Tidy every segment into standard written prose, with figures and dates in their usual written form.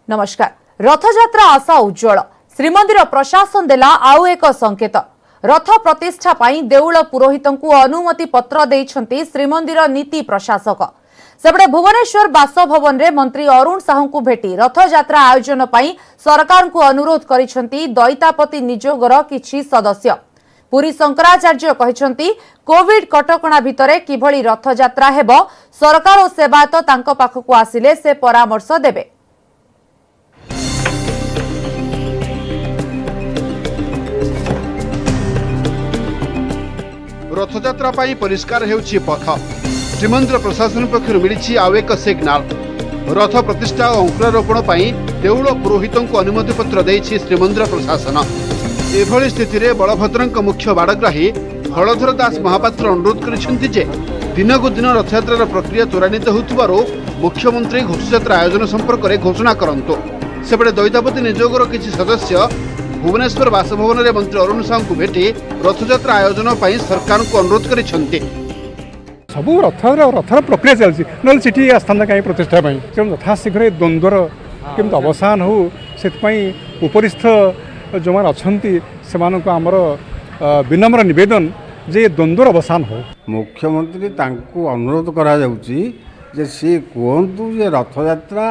नमस्कार। रथयात्रा आशा उज्जवल श्रीमंदिर प्रशासन देला आउ एक संकेत। रथ प्रतिष्ठा पाई देउल पुरोहितंकु अनुमति पत्र देइछंती श्रीमंदिर नीति प्रशासक। सेपटे भुवनेश्वर बासभवन रे मंत्री अरुण साहू को भेटी रथयात्रा आयोजन पाई सरकार को अनुरोध करिछंती दैतापति निजोगर किछि सदस्य। पुरी शंकराचार्य कहिछंती कोविड कटकणा भितरे किभली रथयात्रा हेबो सरकार और सेवायत तांको पाखकु आसिले से परामर्श देबे। रथयात्रा पाई परिष्कार हेउछि पथ। श्रीमंदिर प्रशासन पक्षरु मिलिछि आउ एक सिग्नाल। रथ प्रतिष्ठा और अंकुरारोपण पाई देउल पुरोहितंकु अनुमति पत्र देइछि श्रीमंदिर प्रशासन। एभली स्थिति रे बलभद्रंक मुख्य बाड़ग्राही हलधर दास महापात्र अनुरोध करिसेंति जे दिनकु दिन रथयात्रार प्रक्रिया त्वरान्वित होउथिबारु मुख्यमंत्री घोषयात्रा आयोजन संपर्क में घोषणा करंतु। सेपटे दैतापति निजोगर किछि सदस्य भुवनेश्वर बासभवन में मंत्री अरुण साहू को भेटी रथयात्रा आयोजन पर सरकार को अनुरोध करिसेंति। सबू रथर प्रक्रिया चलती ना सीटी आस्थान कहीं प्रतिष्ठा तेणु यथाशीघ्र द्वंद्वर केमती अवसान हो से उपरिस्थ जो मैंने अच्छा से आमर विनम्र निवेदन जे द्वंद्वर अवसान हो। मुख्यमंत्री तांको अनुरोध करा जाउची जे सी कहतु जे रथयात्रा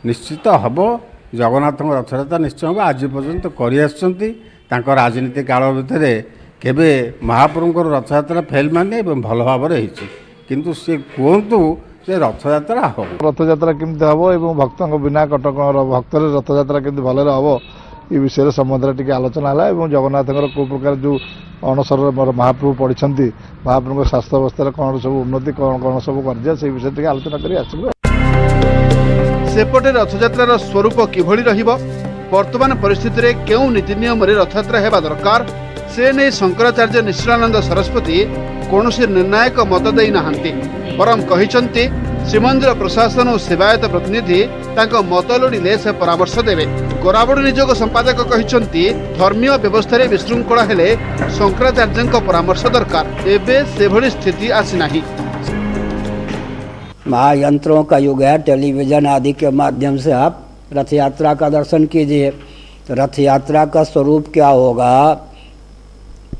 निश्चित हम जगन्नाथ रथयात्रा निश्चय हम आज पर्यंत कर राजनीति काल भितर केबे महाप्रभु रथयात्रा फेल माने भल भाव किंतु सी कहतु जे रथयात्रा हो। रथयात्रा केमती हम और भक्त बिना कटक भक्त रथयात्रा केमती भल हम ये विषय संबंध टी आलोचना है। जगन्नाथ को प्रकार जो अणसर महाप्रभु पढ़ी महाप्रभु स्वास्थ्य अवस्था कौन सब उन्नति कौन कौन सब कर से विषय टी आलोचना कर आसबू। सेपटे रथयात्रार स्वरूप किभली रहिबो वर्तमान परिस्थिति रे केउ नीति नियम रे रथयात्रा हेबा दरकार से नै शंकराचार्य निश्चलानंद सरस्वती कोनोसी निर्णायक मत देई नाहंती बरम कहिसंती श्रीमंदिर प्रशासन और सेवायत प्रतिनिधि तांको मत लोड़िले से परामर्श देवे। गोराबड़ निजोग संपादक कहिसंती धर्मीय व्यवस्था रे विशृंखला हेले शंकराचार्यଙ୍କ परामर्श दरकार। एबे सेभली स्थिति आसी नाही। महायंत्रों का युग है। टेलीविज़न आदि के माध्यम से आप रथ यात्रा का दर्शन कीजिए। तो रथ यात्रा का स्वरूप क्या होगा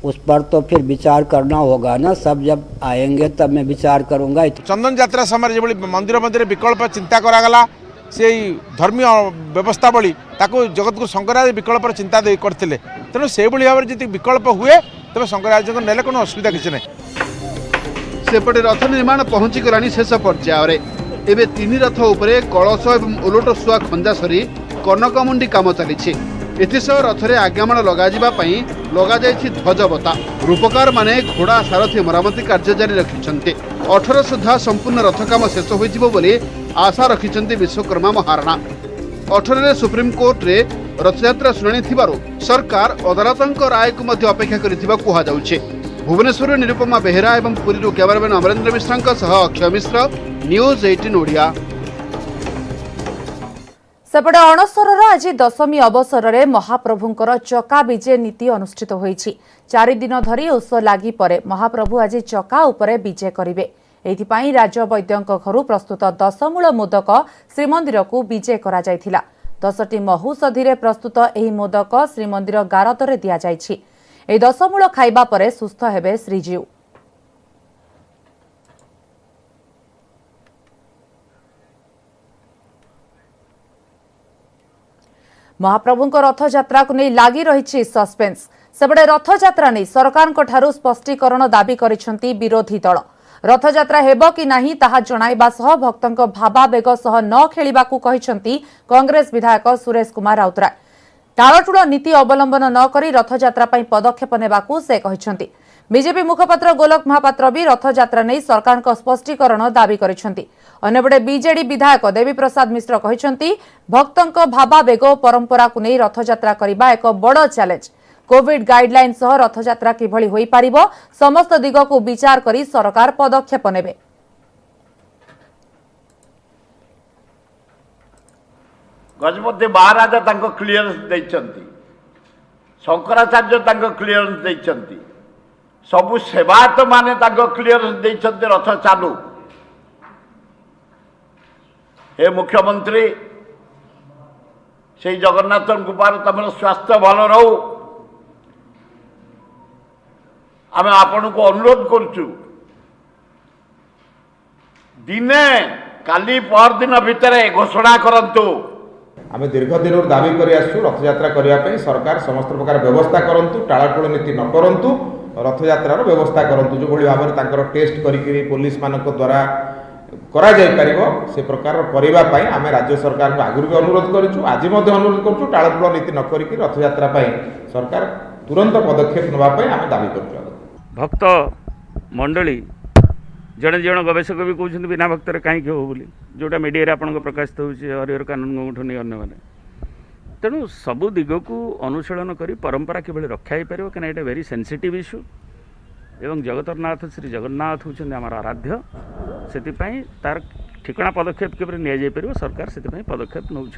उस पर तो फिर विचार करना होगा ना। सब जब आएंगे तब मैं विचार करूंगा। चंदन यात्रा समय जो मंदिर मंदिर विकल्प चिंता करागला से धर्मीय व्यवस्था बड़ी ताको जगत को शंकराचार्य विकल्प चिंता करते तेणु से भाव में जी विकल्प हुए तेज शंकराचार्य को नेले कोनो असुविधा किसी नहीं। सेपटे रथ निर्माण पहुंची गलानी शेष पर्यायर। एबे तीन रथ उपरे कलश एवं ओलट सुआ खंजा सरी कनकमुंडी काम चली। एथिसह रथरे आज्ञामाण लगा जाइछि ध्वजबता। रूपकार माने घोड़ा सारथी मरामती कार्य जारी रखिछन्ते। 18 सुधा संपूर्ण रथ काम शेष होइजिबो बोली आशा रखिछन्ते विश्वकर्मा महाराणा। 18 रे सुप्रीम कोर्ट रे रथयात्रा शुणाणी थिबारु सरकार अदालतंक राय को मध्य अपेक्षा करिथिबा कुहा जाउछि। भुवनेश्वर निरुपमा बेहेरा एवं पुरी कैमरामैन अमरेंद्र मिश्रा सह अक्षय मिश्र न्यूज 18 ओडिया। सेपटे अणसरर आज दशमी अवसर में महाप्रभुंकर चका विजे नीति अनुष्ठित होईछि। 4 दिन धरी ओष लागी परे महाप्रभु आज चका उपरे विजे करिवे। एथिपाई राज्य वैद्यंक घरु प्रस्तुत 10 मूल मोदक श्रीमंदिर को विजे करा जायथिला। 10टी महौषधि रे प्रस्तुत एही मोदक श्रीमंदिर गारदरे दिया जायछि। ए 10 मूल खाइबा परे सुस्थ हेबे श्रीजीव। महाप्रभुंक रथयात्रा को नहीं लागी रही सस्पेंस। सेपटे रथयात्रा नहीं सरकार स्पष्टीकरण दाबी करिसेंती विरोधी दल। रथयात्रा हेबो कि नाही ताहा जणाइबा सह भक्तंक भावावेग सह न खेलिबाकू कहिसेंती कांग्रेस विधायक सुरेश कुमार राउतराय। टाळटुळ नीति अवलंबन न करी रथयात्रा पई पदक्षेप नेबाकू से कहिसेंती। बीजेपी मुखपात्र गोलक महापात्र भी रथयात्रा नहीं सरकार स्पष्टीकरण दाबी करिसेंती। अन्यपटे बीजेडी विधायक देवी प्रसाद मिश्र कहिसेंती भक्तंक भावावेग और परंपरा को नहीं रथयात्रा करिबा एक बड़ चैलेंज। कोविड गाइडलाइन सह रथयात्रा किभली होई पारिबो समस्त दिग को विचार करी सरकार पदक्षेप नेबे। गजपति महाराजा तांको क्लियरेंस दैछंती, शंकराचार्य तांको क्लियरेंस दैछंती, सबु सेवायत माने तांको क्लियरेंस दैछंती रथ चालू। हे मुख्यमंत्री ସେଇ ଜଗନ୍ନାଥଙ୍କ କୃପାରୁ ତମର ସ୍ୱାସ୍ଥ୍ୟ ଭଲ ରହୁ। ଆମେ ଆପଣଙ୍କୁ ଅନୁରୋଧ କରୁଛୁ ଦିନେ କାଲି ପରଦିନ ଭିତରେ ଘୋଷଣା କରନ୍ତୁ। ଆମେ ଦୀର୍ଘ ଦିନରୁ ଦାବି କରି ଆସୁଛୁ ରଥଯାତ୍ରା କରିବା ପାଇଁ ସରକାର ସମସ୍ତ ପ୍ରକାର ବ୍ୟବସ୍ଥା କରନ୍ତୁ, ଟାଳଟୁଳ ନୀତି ନ କରନ୍ତୁ, ରଥଯାତ୍ରାର ବ୍ୟବସ୍ଥା କରନ୍ତୁ। ଯେଉଁଭଳି ଭାବରେ ତାଙ୍କର ଟେଷ୍ଟ କରିକି ପୋଲିସ ମାନଙ୍କ ଦ୍ୱାରା କରାଯାଇପାରିବ ସେ ପ୍ରକାର କରିବା ପାଇଁ ଆମେ ରାଜ୍ୟ ସରକାରଙ୍କୁ ଆଗରୁ ବି ଅନୁରୋଧ କରିଛୁ, ଆଜି ମଧ୍ୟ ଅନୁରୋଧ କରୁଛୁ। ଟାଳଟୁଳ ନୀତି ନ କରିକି ରଥଯାତ୍ରା ପାଇଁ ସରକାର ତୁରନ୍ତ ପଦକ୍ଷେପ ନେବା ପାଇଁ ଆମେ ଦାବି କରୁଛୁ। ଭକ୍ତ ମଣ୍ଡଳୀ ଜଣେ ଜଣ ଗବେଷକ ବି କହୁଛନ୍ତି ବିନା ଭକ୍ତରେ କାହିଁକି ହବ ବୋଲି, ଯେଉଁଟା ମିଡ଼ିଆରେ ଆପଣଙ୍କ ପ୍ରକାଶିତ ହେଉଛି ହରିହର କାନୁନଗୋଠୁ ନେଇ ଅନ୍ୟମାନେ। ତେଣୁ ସବୁ ଦିଗକୁ ଅନୁଶୀଳନ କରି ପରମ୍ପରା କିଭଳି ରକ୍ଷା ହେଇପାରିବ, କାହିଁକିନା ଏଇଟା ଭେରି ସେନ୍ସିଟିଭ୍ ଇସ୍ୟୁ ଏବଂ ଜଗତରନାଥ ଶ୍ରୀ ଜଗନ୍ନାଥ ହେଉଛନ୍ତି ଆମର ଆରାଧ୍ୟ। ସେଥିପାଇଁ ତାର ଠିକଣା ପଦକ୍ଷେପ କିପରି ନିଆଯାଇପାରିବ ସରକାର ସେଥିପାଇଁ ପଦକ୍ଷେପ ନେଉଛି।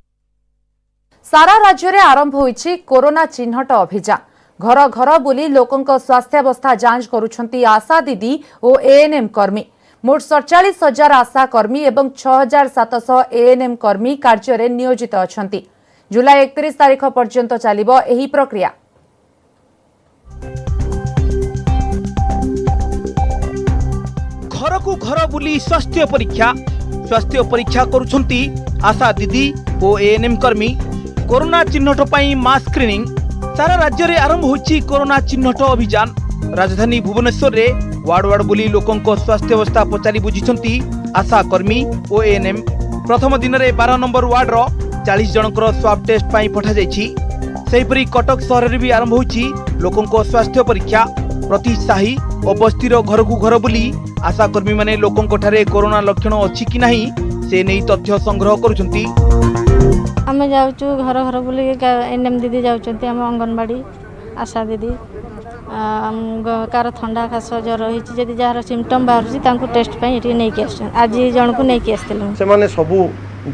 ସାରା ରାଜ୍ୟରେ ଆରମ୍ଭ ହୋଇଛି କୋରୋନା ଚିହ୍ନଟ ଅଭିଯାନ। ଘର ଘର ବୁଲି ଲୋକଙ୍କ ସ୍ୱାସ୍ଥ୍ୟାବସ୍ଥା ଯାଞ୍ଚ କରୁଛନ୍ତି ଆଶା ଦିଦି ଓ ଏଏନ୍ଏମ୍ କର୍ମୀ। ମୋଟ 47,000 ଆଶା କର୍ମୀ ଏବଂ 6,700 ଏଏନ୍ଏମ୍ କର୍ମୀ କାର୍ଯ୍ୟରେ ନିୟୋଜିତ ଅଛନ୍ତି। ଜୁଲାଇ 31 ତାରିଖ ପର୍ଯ୍ୟନ୍ତ ଚାଲିବ ଏହି ପ୍ରକ୍ରିୟା। ଘରକୁ ଘର ବୁଲି ସ୍ୱାସ୍ଥ୍ୟ ପରୀକ୍ଷା କରୁଛନ୍ତି ଆଶା ଦିଦି ଓ ଏଏନ୍ଏମ୍ କର୍ମୀ। कोरोना चिन्हट पाई मास स्क्रीनिंग सारा राज्य में आरंभ होइछि कोरोना चिन्हट अभियान। राजधानी भुवनेश्वर रे वार्ड वार्ड बुली लोकों स्वास्थ्य अवस्था पचारि बुझिछंती आशा कर्मी और एएनएम। प्रथम दिन में 12 नंबर वार्ड रो 40 जनकर स्वाब टेस्ट पाई पठा जाइछि। सेहिपरि कटक सहर रे भी आरंभ होइछि लोकों स्वास्थ्य परीक्षा। प्रति साही और बस्तीर घर को घर बुली आशा कर्मी माने लोकों ठारे कोरोना लक्षण अछि कि नाही से नहीं तथ्य संग्रह करुछंती। आम जाऊँ घर घर बुल एनएम दीदी जाऊँच आम अंगनवाड़ी आशा दीदी कार थंडा खास ज्वर होती जार सिम्पटम बाहर टेस्ट नहीं आज जन को नहीं आसते सबू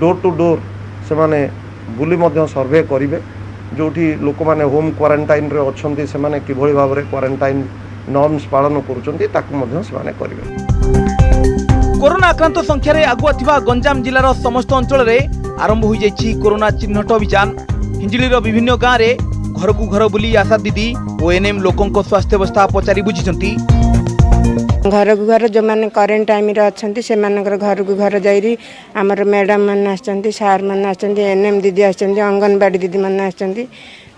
डोर टू डोर से बुली सर्वे करेंगे जो लोक मैंने होम क्वारंटाइन रे अच्छे से किभली भाव में क्वारंटाइन नॉर्म्स पालन करेंगे। कोरोना आक्रांत संख्यार आगुआ थिबा गंजाम जिलार समस्त अंचल में आरंभ हो जाइछि कोरोना चिन्हट अभियान। हिंजिलीर विभिन्न गाँव में घर को घर बुली आशा दीदी और एएनएम लोकों स्वास्थ्य अवस्था पचारि बुझिछंती। घर को घर जो मैंने क्वारंटाइन रे अछंती से मानकर घर को घर जाइरी हमर मैडम मन आछंती सार मन आछंती एएनएम दीदी आछंती अंगनवाड़ी दीदी मन आछंती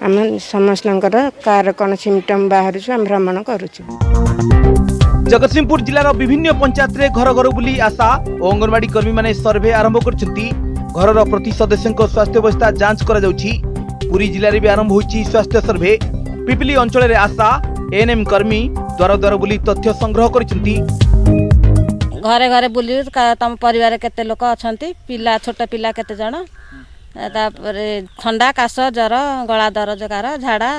हम समस्तनकर कार कोन सिम्पटम बाहर हम भ्रमण करूछु। जगतसिंहपुर जिलार विभिन्न पंचायत रे घर घर बुली आशा और अंगनवाड़ी कर्मी माने सर्वे आरंभ करछंती। घर प्रति सदस्य स्वास्थ्य अवस्था जांच करा जाउछि। पुरी जिले में भी आरंभ होइछि स्वास्थ्य सर्वे। पिपली अंचल में आशा एएनएम कर्मी द्वार द्वार बुली तथ्य संग्रह करछंती। घरे घरे बुली तम परिवार केते लोक अछंती पिला छोट पिला केते जण तापरे ठंडा काश ज्वर गला दरज कार झाड़ा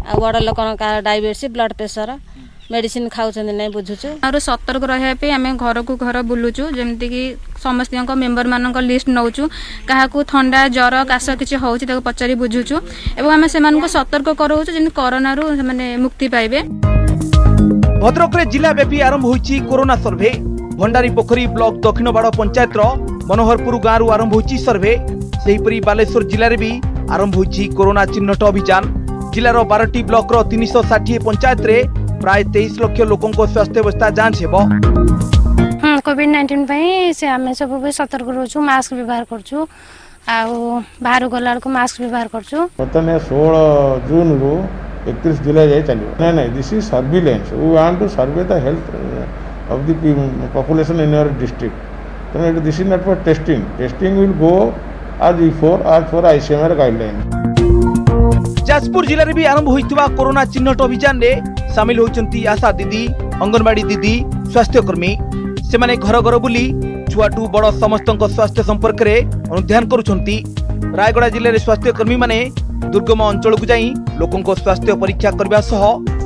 आ बड़ लोक डायबिटीज ब्लड प्रेशर मेडिसिन खाऊँ नहीं बुझुचु और सतर्क रही आम घर को घर बुलुचु जमती कि समस्त मेम्बर मान लिस्ट नौचु क्या थंडा ज्वर काश किसी हो पचारि बुझुचु एवं आम से सतर्क कराऊँ जमी कोरोना मुक्ति पाइबे। भद्रक रे जिला व्यापी आरंभ होइछि कोरोना सर्वे। भंडारी पोखरी ब्लॉक दक्षिण बाड़ पंचायत मनोहरपुर गाँव आरंभ होइछि सर्वे। सेहिपरि बालेश्वर जिले में भी आरंभ होइछि कोरोना चिन्हट अभियान। जिलार 12टी ब्लॉक 360 पंचायत रे प्राय 23 लाख लोकों स्वास्थ्य अवस्था जांच हेबो। कोविड-19 से आम सब सतर्क रोचु मास्क व्यवहार करछु आ बाहर गला को मास्क व्यवहार करछु। प्रथम 16 जून को 31 जुलाई जाए चलियो नहीं this is surveillance we want to survey the health of the population in your district तो this is not for testing will go as for ICMR guideline. Jajpur जिले में भी आरंभ होइतिबा कोरोना चिन्हट अभियान रे सामिल होइचंती आशा दीदी अंगनवाड़ी दीदी स्वास्थ्य कर्मी। से माने घर घर बुली छुआटू बड़ समस्तक स्वास्थ्य संपर्क रे अनुध्यान करुछंती। रायगड़ा जिले में स्वास्थ्य कर्मी माने दुर्गम अंचल को जाई लोकों स्वास्थ्य परीक्षा करबा सह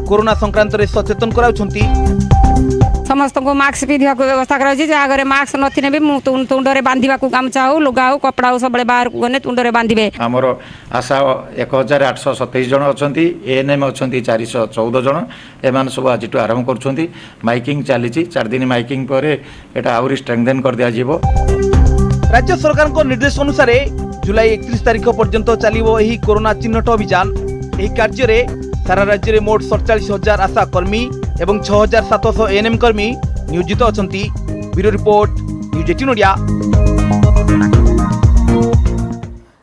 कोरोना संक्रांत रे सचेतन कराउछंती। समस्त को मास्क पिंधा व्यवस्था कर मास्क नथिने भी तुंडे बांधा गामछा हो लुगा हो कपड़ा हो सब बाहर को गने तुंडे बांधे। आमर आशा 1827 जन अच्छा एएनएम अच्छा 414 जन एम सब आज आरंभ कर माइकिंग चली 4 दिन माइकिंग पर एटा आउरी स्ट्रेंथेन कर दिया। राज्य सरकार निर्देश अनुसार जुलाई 31 तारिख पर्यंत चलिबो एही कोरोना चिन्हट अभियान। एही कार्य रे सारा राज्य रे मोट 47,000 आशा कर्मी एवं 6,700 एएनएम कर्मी नियोजित अछंती। Bureau report news 18 Odia.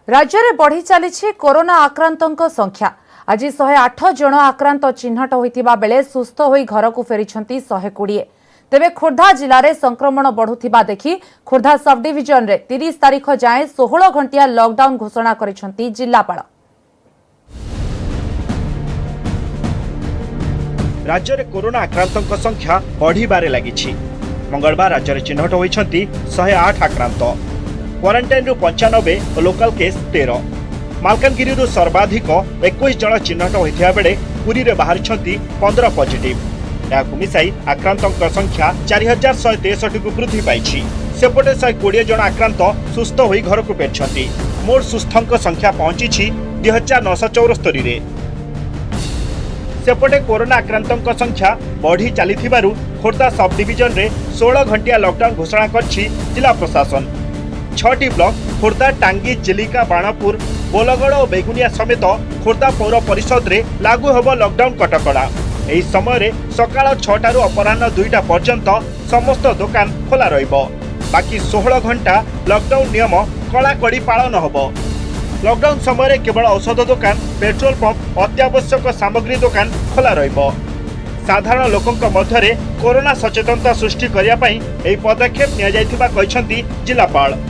राज्य में बढ़ी चली कोरोना आक्रांतों संख्या। आज 108 जन आक्रांत चिन्हट होइतिबा बेले सुस्थ होई घर को फेरिछंती 120। तेबे खोर्धा जिले में संक्रमण बढ़ुथिबा देखि खोर्धा सब डिविजन रे 30 तारिख जाए 16 घंटिया लॉकडाउन घोषणा करिछंती जिल्लापाल। राज्य में कोरोना आक्रांतों संख्या बढ़िबारे लागिछि। मंगलवार राज्य में चिन्हट होइछंती 108 आक्रांत। क्वारंटाइन 95 और लोकल केस 13। मालकानगिरी सर्वाधिक 21 जन चिन्हट होइथिबा बेले पुरी रे बाहरिछंती 15 पॉजिटिव। याकु मिसाई आक्रांतों संख्या 4163 को वृद्धि पाइछि। सेपटे 120 जन आक्रांत सुस्थ होई घर को फेरछंती। मोट सुस्थों संख्या पहुंची 2974 रे। सेपटे कोरोना आक्रांतों संख्या बढ़ी चली खोर्धा सब डिविजन रे 16 घंटिया लॉकडाउन घोषणा करछि जिला प्रशासन। 6टी ब्लॉक खोर्धा, टांगी, चिलिका, बाणापुर, बोलगड़ और बेगुनिया समेत खोर्धा पौर परिषद रे लागू होब लॉकडाउन कटकड़ा। एही समय रे सकाळ 6टारू अपराह्न 2टा पर्यंत समस्त दुकान खोला रहिबो। बाकी 16 घंटा लॉकडाउन नियम कड़ाकड़ी पालन होबो। लॉकडाउन समय रे केवल औषध दुकान, पेट्रोल पंप, अत्यावश्यक सामग्री दुकान खोला रहिबो। साधारण लोकंक मध्यरे कोरोना सचेतनता सृष्टि करिया पई एही पदक्षेप निया जायथिबा कहिसंती जिल्लापाल।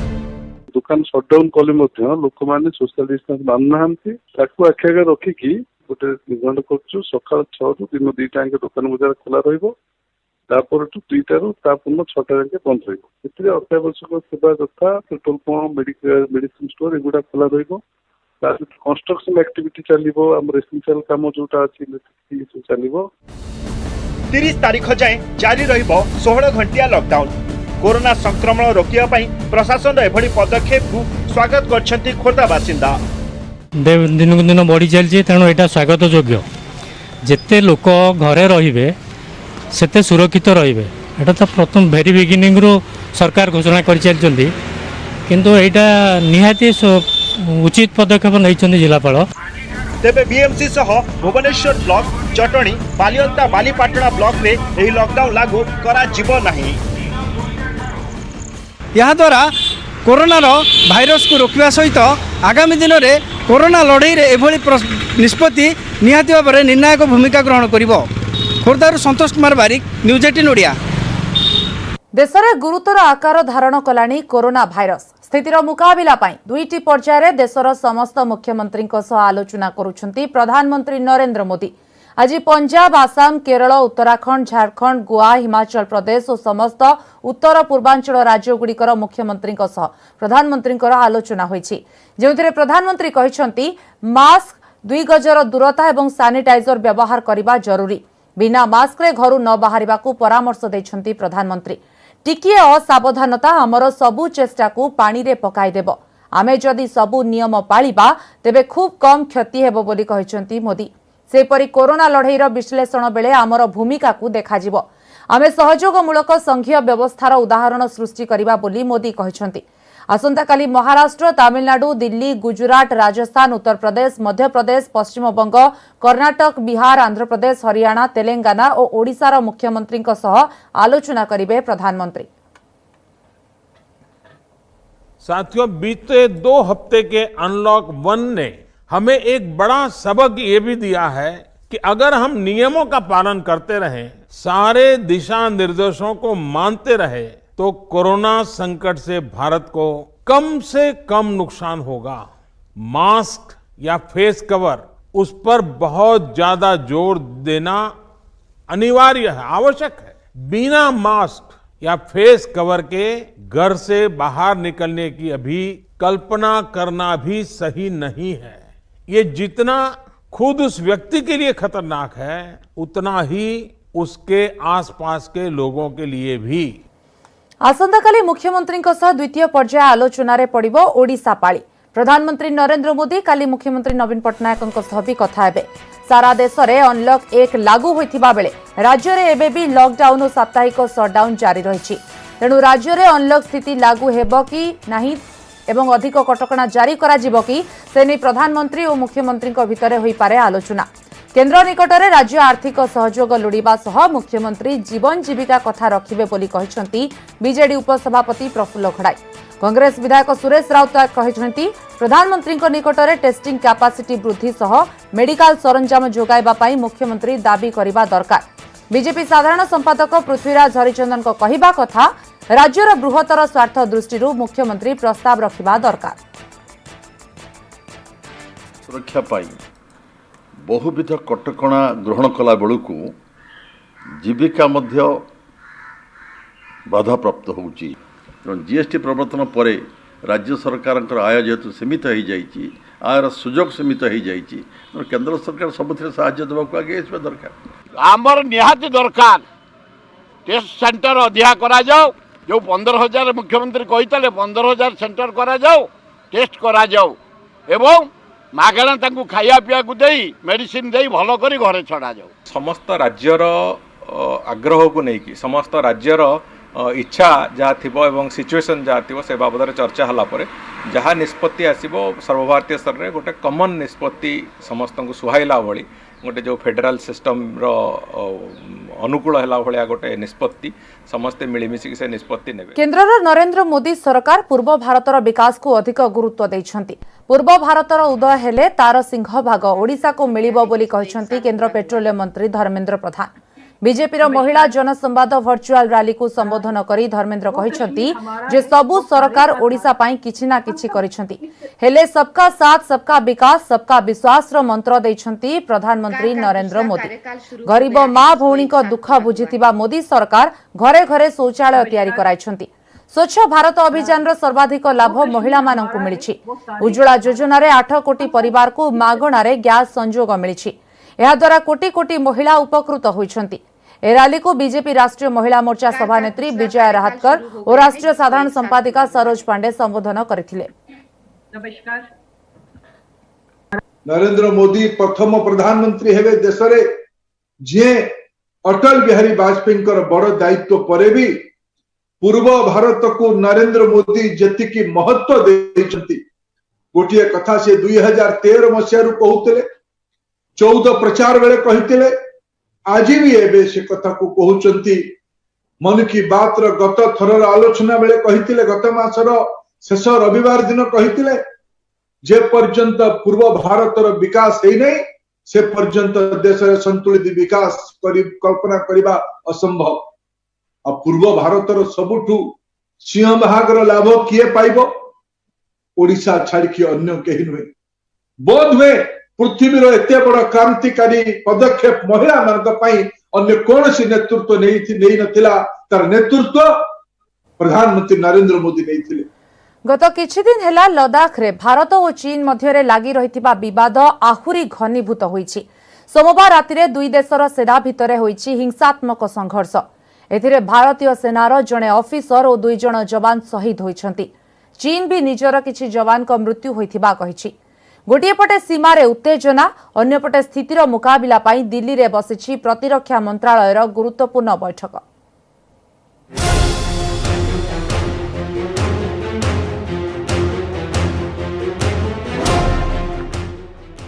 दुकान सटडाउन कले लोक मैंने सोशल डिस्टेंस मान ना आखि आगे रखिकी गोटे निर्धारण कर सका 6 रू दिन 2टा दुकान बजार खोला रपर 2टा रू 6टा जाके बंद रही। अत्यावश्यक सेवा यथा पेट्रोल पंप, मेडिसिन स्टोर एगुड़ा खोला कंस्ट्रक्शन एक्टिविटी चलो आम एसेंशियल काम जोटा अच्छी चलो। 30 तारिख जाए जारी रहिबो 16 घंटिया लॉकडाउन। कोरोना संक्रमण रोकिया पई प्रशासन एभली पदक्षेप को स्वागत करछंती खोर्धा बासिंदा। दिन को दिन बढ़ी चलछि, तेणु एटा स्वागत योग्य। जेते लोक घरे रहिबे सेते सुरक्षित रहिबे, एटा तो प्रथम भेरी बिगिनिंग रो सरकार घोषणा कर चलछंती, किंतु एटा निहाती उचित पदक्षेप नैछंती जिलापाल। तेबे बीएमसी सह भुवनेश्वर ब्लॉक, जटणी, बालियंता, बालीपाटଣା ब्लॉक रे एही लॉकडाउन लागू करा जिवो नाही। यहाँ द्वारा कोरोना भाइरस को रोकवा सहित आगामी दिन में कोरोना लड़ई रे एभली निष्पत्ति निहाती भाव में निर्णायक भूमिका ग्रहण करिबो। खोर्धारू संतोष कुमार बारिक, न्यूज 18 ओडिया। देश में गुरुतर आकार धारण कलानी कोरोना भाइरस। स्थितिर मुकाबिला पाई 2टी पर्यायर देशर समस्त मुख्यमंत्री आलोचना करुछंती प्रधानमंत्री नरेंद्र मोदी। आज पंजाब, आसाम, केरल, उत्तराखंड, झारखंड, गोवा, हिमाचल प्रदेश और समस्त उत्तर पूर्वांचल राज्यगुड़िकर मुख्यमंत्री प्रधानमंत्री आलोचना होईछि, जेउथिरे प्रधानमंत्री कहिसंती मास्क, 2 गजर दूरता और सानिटाइजर व्यवहार करने जरूरी। बिना मास्क रे घरू न बाहरिबाकू परामर्श दैछंती प्रधानमंत्री। टिकिए असावधानता हमर सबु चेष्टा को पानी रे पकाई देबो। आमे जदि सबु नियम पालिबा तेबे खूब कम क्षति हेबो बोली कहिसंती मोदी। सेपरी कोरोना लड़ईर विश्लेषण बेले आमर भूमिका को देखाजिबो। आमे सहयोगमूलक संघीय व्यवस्थार उदाहरण सृष्टि करिबा बोली मोदी कहिसंती। आसंताकाली महाराष्ट्र, तमिलनाडु, दिल्ली, गुजरात, राजस्थान, उत्तर प्रदेश, मध्य प्रदेश, पश्चिम बंग, कर्नाटक, बिहार, आंध्र प्रदेश, हरियाणा, तेलंगाना और ओडिशार मुख्यमंत्री आलोचना करिबे प्रधानमंत्री। साथियों, बीते 2 हफ्ते के अनलॉक 1 ने हमें एक बड़ा सबक ये भी दिया है कि अगर हम नियमों का पालन करते रहें, सारे दिशा निर्देशों को मानते रहे, तो कोरोना संकट से भारत को कम से कम नुकसान होगा। मास्क या फेस कवर, उस पर बहुत ज्यादा जोर देना अनिवार्य है, आवश्यक है। बिना मास्क या फेस कवर के घर से बाहर निकलने की अभी कल्पना करना भी सही नहीं है। ये जितना खुद उस व्यक्ति के लिए खतरनाक है, उतना ही उसके आसपास के लोगों के लिए भी। आसंताकाली मुख्यमंत्री द्वितीय पर्याय आलोचन में पड़िबो ओडिशा पाली। प्रधानमंत्री नरेंद्र मोदी काली मुख्यमंत्री नवीन पट्टनायक भी कथा हेबे। सारा देश में अनलॉक 1 लागू होइथिबा बेले राज्य में एबे भी लॉकडाउन और साप्ताहिक सटडाउन जारी रही। तेणु राज्य में अनलॉक स्थिति लागू हेबो कि नहीं एवं अधिक कटकणा जारी कराजिबो कि से नै प्रधानमंत्री और मुख्यमंत्री भितर होई पारे आलोचना। केन्द्र निकटरे राज्य आर्थिक सहयोग लोड़िबा सह मुख्यमंत्री जीवन जीविका कथा रखिबे बोली कहिसंती बीजेडी उपसभापति प्रफुल्ल खड़ाई। कांग्रेस विधायक सुरेश राउत कहिसंती प्रधानमंत्री निकटरे टेस्टिंग कैपेसिटी वृद्धि सह मेडिकल सरंजाम जोगाइबा पई मुख्यमंत्री दाबी करिबा दरकार। बीजेपी साधारण संपादक पृथ्वीराज हरिचंदन को कहिबा कथा राज्यर बृहत्तर स्वार्थ दृष्टि मुख्यमंत्री प्रस्ताव रखिबा दरकार। सुरक्षा पाई बहुविध कटकणा ग्रहण कला बेलू जीविका मध्य बाधाप्राप्त होउची। जीएसटी प्रवर्तन पर राज्य सरकार आय जेहेतु सीमित हो जाइए, आयर सुजोग सीमित हो जाइए, केंद्र सरकार सबुथिरे साहाय्य देवाक आगे आसबा दरकार। आमर निहाती दरकार टेस्ट सेंटर अधिका करा जाओ, जो 15,000 मुख्यमंत्री कहते 15,000 सेंटर करा जाओ, टेस्ट करा जाओ एवं मागणा तांकु खाया पिया को देई मेडिसिन देई भलो करी घरे छड़ा जाओ। समस्त राज्यर आग्रह को लेकिन समस्त राज्यर इच्छा जहाँ थी एवं सिचुएशन जहाँ थी से बाबद चर्चा हला परे जहाँ निष्पत्ति आसीबो सर्वभारतीय स्तर में गोटे कमन निष्पत्ति समस्त को सुहाइला भली गोटे जो फेडरल सिस्टम रो अनुकूल है भाया गोटे निष्पत्ति समस्ते मिलमिशिक से निष्पत्ति नेबे। केन्द्रर नरेंद्र मोदी सरकार पूर्व भारतर विकास को अधिक गुरुत्व दैछंती। पूर्व भारतर उदय हेले तार सिंह भाग ओडिशा को मिलिबो बोली कहिसंती केन्द्र पेट्रोलियम मंत्री धर्मेंद्र प्रधान। बीजेपी महिला जनसंवाद वर्चुअल रैली को संबोधन करी धर्मेंद्र कहिसंती जे सबु सरकार ओडिशा पाई किछि ना किछि करिसंती, हेले सबका साथ सबका विकास सबका विश्वास रो मंत्र दैछंती प्रधानमंत्री नरेंद्र मोदी। गरीब मां भौणी को दुख बुझितिबा मोदी सरकार घरे घरे शौचालय तैयारी कराइछंती। स्वच्छ भारत अभियान रो सर्वाधिक लाभ महिला माननकु मिलिछि। उज्ज्वला योजना रे 8 कोटी परिवार को मागणा रे गैस संजोग मिलिछि। एहा द्वारा कोटी कोटी महिला उपकृत होइछंती। ए रैली को बीजेपी राष्ट्रीय महिला मोर्चा सभानेत्री विजया राहतकर और राष्ट्रीय साधारण संपादिका सरोज पांडे संबोधन करथिले। नरेंद्र मोदी प्रथम प्रधानमंत्री हेबे देश रे जे अटल बिहारी वाजपेयी बड़ दायित्व परे भी पूर्व भारत को नरेंद्र मोदी जतिकी महत्व देइछंती। गोटिए कथा से 2013 मसीह कहते 14 प्रचार बेले कहते आज भी एबे से कथा को कहउचंती। मन की बात रो गत थरर आलोचना बेले कहते गत मासर शेष रविवार दिन कहते जे पर्यंत पूर्व भारत रो विकास है नहीं से पर्यंत देश रे संतुलित विकास कल्पना करिबा असंभव। आ पूर्व भारत रो सबुठु सिंहभाग रो लाभ किए पाइबो? ओडिशा छाड़ कि अन्य केही नुहे। बोध हुए पृथ्वी रो एते बड़ क्रांतिकारी पदक्षेप महिला मानक पई अन्य कोनसी नेतृत्व नहीं नथिला, तार नेतृत्व प्रधानमंत्री नरेंद्र मोदी नहीं। गत किछि दिन हेला लद्दाख रे भारत और चीन मध्य लागि रहितिबा विवाद आहुरी घनीभूत होईछि। सोमवार राति रे दुई देशर सेना भितरे होईछि हिंसात्मक संघर्ष। एथिरे भारतीय सेनार जणे ऑफिसर और 2 जण जवान शहीद होइछंती। चीन भी निजर किछि जवान को मृत्यु होइथिबा कहिछि। गोटिए पटे सीमा रे उत्तेजना, अन्य पटे स्थितिर मुकाबिला पाई दिल्ली रे बसिछि प्रतिरक्षा मंत्रालयर गुरुत्वपूर्ण बैठक।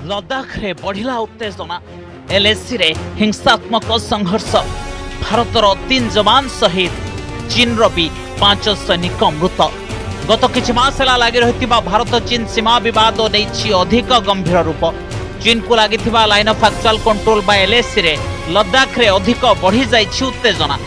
लद्दाख रे बढ़िला उत्तेजना, एलएसी रे हिंसात्मक संघर्ष, भारतर 3 जवान शहीद, चीन रो भी 5 सैनिक मृत। गत किछि मास हेला लागि रहितिबा भारत चीन सीमा विवाद नेछि अधिक गंभीर रूप। चीन को लागिथिबा line of actual control by LAC रे लद्दाख रे अधिक बढ़ी जाइछि उत्तेजना।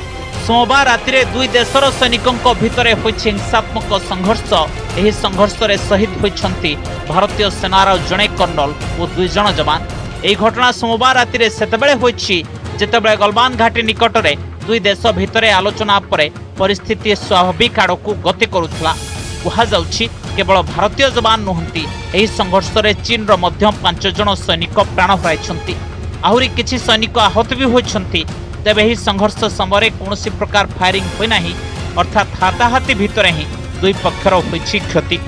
सोमवार राति रे 2 देशर सैनिकों भितरे होइछि हिंसात्मक संघर्ष। एही संघर्ष रे शहीद होइछंती भारतीय सेनार जणे कर्नल और 2 जण जवान। एही घटना सोमवार राति रे सेतबेले होइछि जेतेबेले गलवान घाटी निकट रे 2 देश भितरे आलोचना परे परिस्थिति स्वाभाविक आड़कू गति करुथला। कहा जाउछि केवल भारतीय जवान नुहंती, एही संघर्ष रे चीन रो मध्य 5 जण सैनिक प्राण हराइछंती। आहुरी किछि सैनिक आहत भी होइछंती। तेबे एही संघर्ष समय कोनोसी प्रकार फायरिंग होई नाही, अर्थात हाथाहाथी भितरे ही 2 पक्षर होइछि क्षति।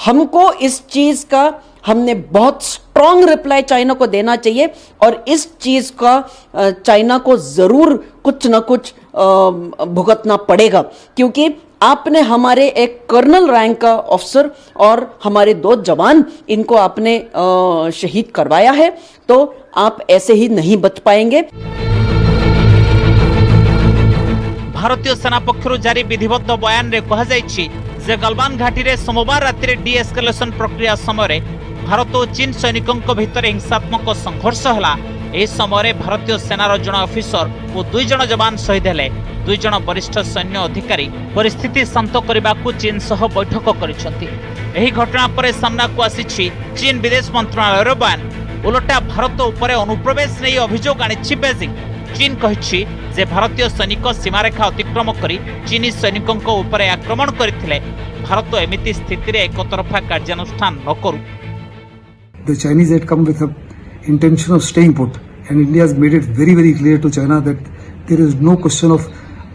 हमको इस चीज का हमने बहुत स्ट्रांग रिप्लाई चाइना को देना चाहिए और इस चीज का चाइना को जरूर कुछ न कुछ भुगतना पड़ेगा, क्योंकि आपने हमारे एक कर्नल रैंक का ऑफिसर और हमारे 2 जवान इनको आपने शहीद करवाया है, तो आप ऐसे ही नहीं बच पाएंगे। भारतीय सेना पक्षरु जारी विधिबद्ध बयान रे कहा जायछि जे गलवान घाटी रे सोमवार राति रे डीएस्केलेशन प्रक्रिया समय भारत और चीन सैनिकों भितर हिंसात्मक संघर्ष हला। ए समय भारतीय सेनार जन ऑफिसर और 2 जन जवान शहीद हेले। 2 जन वरिष्ठ सैन्य अधिकारी परिस्थिति शांत करने को चीन सह बैठक करिसेंति। एही घटना पर सामना को आसीछि चीन विदेश मंत्रालय बयान। उलटा भारत उपर अनुप्रवेश नहीं अभियोग आनिछि बेजिंग। चीन कहिछि जे भारतीय सैनिक सीमारेखा अतिक्रम करी चीनी सैनिकों उपर आक्रमण करथिले। भारत एमिति स्थिति रे एकतरफा कार्यानुष्ठान न करू। The Chinese had come with an intention of staying put, and India has made it very, very clear to China that there is no question of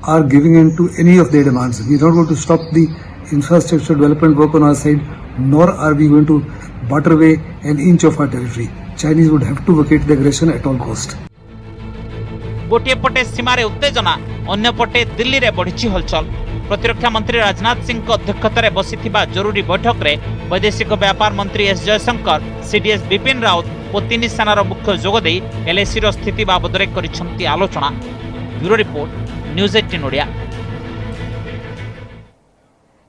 our giving in to any of their demands. We are not going to stop the infrastructure development work on our side, nor are we going to butter away an inch of our territory. Chinese would have to vacate the aggression at all cost. गोटे पटे सीमारे उत्तेजना, अन्य पटे दिल्ली रे बढ़िछि हलचल। प्रतिरक्षा मंत्री राजनाथ सिंह अध्यक्षतार बसिथिबा जरूरी बैठक रे वैदेशिक व्यापार मंत्री एस जयशंकर, सीडीएस बिपिन रावत और 3 सेनार मुख्य जोगदे एलएसी रो स्थिति बाबद रे करिसंती आलोचना। Bureau report, news 18 Odia.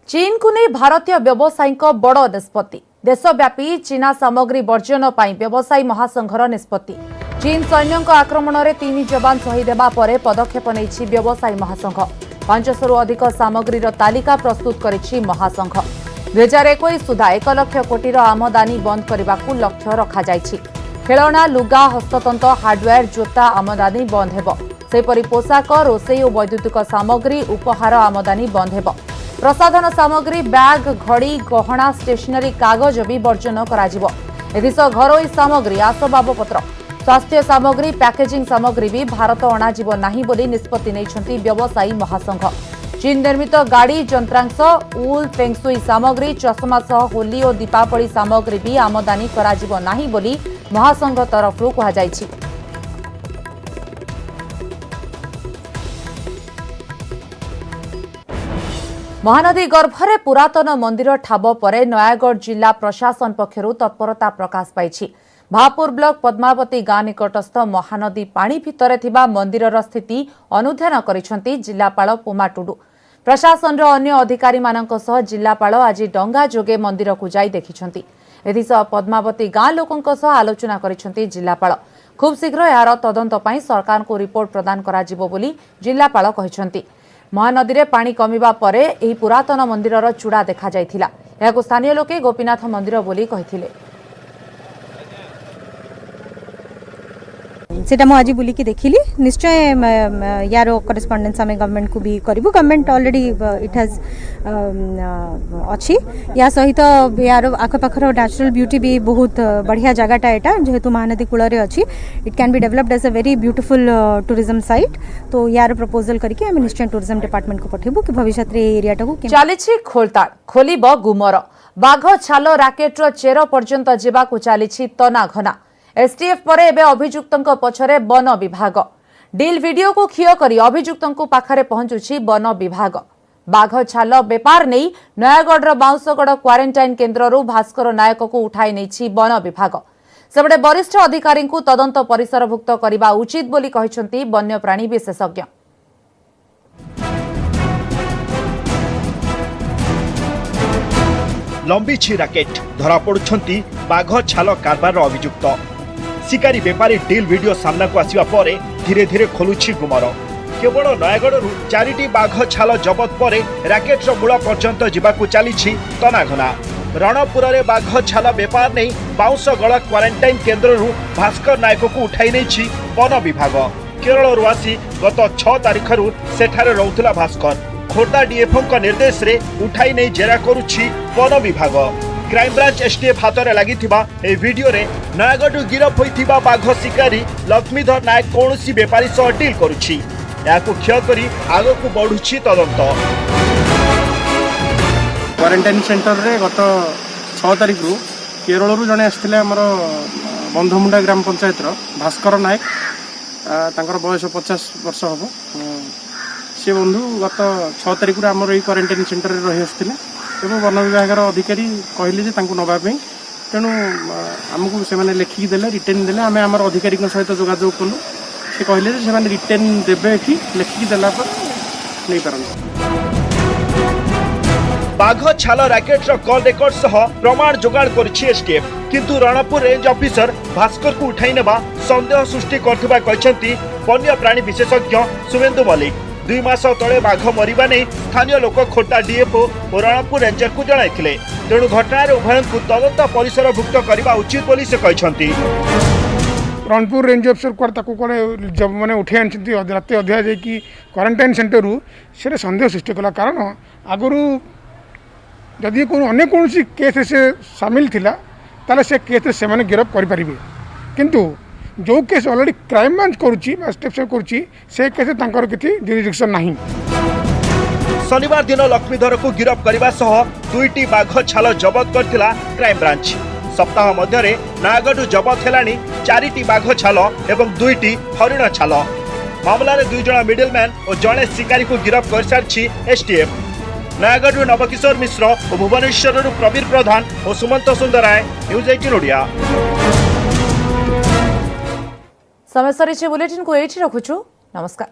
चीन को नहीं भारतीय व्यवसायी बड़ निष्पत्ति। देशव्यापी चीना सामग्री वर्जन पर व्यवसायी महासंघर निष्पत्ति। चीन सैन्यों आक्रमण में 3 जवान शहीद होगा पर पदक्षेप नहीं व्यवसायी महासंघ। 500 अधिक सामग्री तालिका प्रस्तुत करिछि महासंघ। 2021 सुधा 1 लाख कोटी आमदानी बंद करने को लक्ष्य रखा जाइछि। खेलना, लुगा, हस्ततंत्र, हार्डवेयर, जोता आमदानी बंद हेब। सेपरि पोशाक, रोषेई और वैद्युतिक सामग्री, उपहार आमदानी बंद हेब। प्रसाधन सामग्री, बैग, घड़ी, गहना, स्टेशनरी, कागज भी वर्जन कराजिबो। एथिसह घरोई सामग्री, आसबाबपत्र, स्वास्थ्य सामग्री, पैकेजिंग सामग्री भी भारत अणाजिब नाही बोली निष्पत्ति नैछंती व्यवसायी महासंघ। चीन निर्मित गाड़ी, यंत्रांश, उल, फेंगसुई सामग्री, चश्मा सह होली और दीपावली सामग्री भी आमदानी कराजिब नाही बोली महासंघ तरफରୁ कुहाଯାଇଛି। महानदी गर्भरे पुरातन मंदिर ठाब पर नयागढ़ जिला प्रशासन पक्षरु तत्परता प्रकाश पाइछि। भापुर ब्लॉक पद्मावती गाँ निकटस्थ महानदी पानी भितर थिबा मंदिरर स्थिति अनुध्यान करिसंती जिलापाल पुमा टुडू। प्रशासन अन्य अधिकारी मानक सह जिलापाल आज डंगा जोगे मंदिर को जाई देखिछंती। एथिसह पद्मावती गाँ लोकंक सह आलोचना करिसंती जिलापाल। खूब शीघ्र यार तदंत पई सरकार को रिपोर्ट प्रदान कराजिबो बोली जिलापाल कहिसंती। महानदी रे पानी कमिबा परे एही पुरातन मंदिरर चूड़ा देखा जायथिला। याको स्थानीय लोके गोपीनाथ मंदिर बोली कहिथिले। सेटा मु आज बुलिकी देखिली। निश्चय यार करेस्पॉन्डेंस आम गवर्नमेंट को भी करूँ। गवर्नमेंट ऑलरेडी इट हैज अच्छी या सहित यार आखपाखर नेचुरल ब्यूटी भी बहुत बढ़िया जगहटा यहाँ जेहेतु महानदी कूल अच्छी। It can be developed as a very beautiful tourism site. तो यार प्रपोजल करके आम निश्चय टूरिज्म डिपार्टमेंट को पठेबू कि भविष्य में एरिया को चली खोलताड़ खोलिब गुमर। बाघ छाल राकेट्र चेर पर्यंत जावाकू चली तना घना। एसटीएफ पर एबे अभियुक्तों पछरे वन विभाग। डील वीडियो को खिय करी अभियुक्तों पाखरे पहुंचुछि वन विभाग। बाघ छाल बेपार नहीं नयागढ़ बाउंसगढ़ क्वारेंटाइन केन्द्ररू भास्कर नायक को उठाई नहीं वन विभाग। सेबडे वरिष्ठ अधिकारी को तदंत परिसरभुक्त करने उचित बोली कहिसंती वन्यप्राणी विशेषज्ञ। लंबीछि राकेट धरा पड़ुछंती बाघ छाल कारबार अभियुक्त। शिकारी बेपारी डील वीडियो सामना को आसिबा परे धीरे धीरे खोलुछि गुमर। केवल नयागढ़ 4टी बाघ छाल जबत परे राकेट मूल पर्यंत जावाकू चली तनाघना। रणपुर में बाघ छाल बेपार नहीं बाउंसगढ़ क्वारेंटाइन केन्द्ररू भास्कर नायक को उठाई नहीं वन विभाग। केरल आसी गत 6 तारिखरू सेठारे रहुथुला भास्कर। खोर्धा डीएफओ निर्देश रे उठाई नहीं जेरा करुछि वन विभाग। क्राइमब्रांच एसटीएफ हाथ में लगी वीडियो रे नयागढ़ गिरफ होइथिबा बाघ शिकारी लक्ष्मीधर नायक कौनसी बेपारी सह डील करुछि। याकू क्षय करी आग को बढ़ुछि तदंत। क्वारेंटाइन सेंटर रे गत 6 तारिख रु केरल जड़े आसते आमर बंधमुंडा ग्राम पंचायत भास्कर नायक। तांकर बयस 50 वर्ष हम। से बंधु गत 6 तारिख आमर ये क्वारंटाइन सेंटर में रही आसते एवं वन विभाग अधिकारी कहले नापी तेणु आमको से लिखिकी देले रिटेन देले आम आम अधिकारी सहित जोगाजोग कलु से कहले से रिटेन देवे ये लिखिकी देला नहीं पारंत बाघ छाल रैकेट कॉल रेकर्ड सह प्रमाण जोगाड़ करिछि एसटीएफ किंतु रणपुर रेंज ऑफिसर भास्कर को उठाई नेबा संदेह सृष्टि करथिबा कहछंती वन्य प्राणी विशेषज्ञ सुवेंदु मल्लिक 2 मास तले बाघ मरिबा नै स्थानीय लोक खोटा डीएफओ और रणपुर रेंजर को जणाइथिले तेणु घटनार उभय को तदंत परिसरभुक्त करबा उचित बोली से कहछंती। रणपुर रेंज अफिसर को जब मैंने उठे आनी रात अधा जा क्वारंटाइन सेंटर से सन्देह सृष्टि कला कारण आगु जदि अन्य कौन केस से सामिल थिला ताले से केस से मैंने गिरफ्त करें किंतु जो केस ऑलरेडी क्राइम ब्रांच करुच्ची स्टेप करुच्ची से केस किसी जुरिडिक्शन नहीं। शनिवार दिन लक्ष्मीधर को गिरफ्त करने सह 2टी बाघ छाल जबत करथिला क्राइम ब्रांच। सप्ताह मध्य नयागढ़ जबत हेलानी 4टी बाघ छाल एवं 2टी हरिण छाल। मामलार 2 जण मिडलमैन और जड़े शिकारी को गिरफ्त कर सारी एसटीएफ। नयागढ़ नवकिशोर मिश्र और भुवनेश्वर प्रवीर प्रधान और सुमंत सुंदराय न्यूज 18 ओडिया। समय सरी बुलेटिन को ये रखुछु नमस्कार।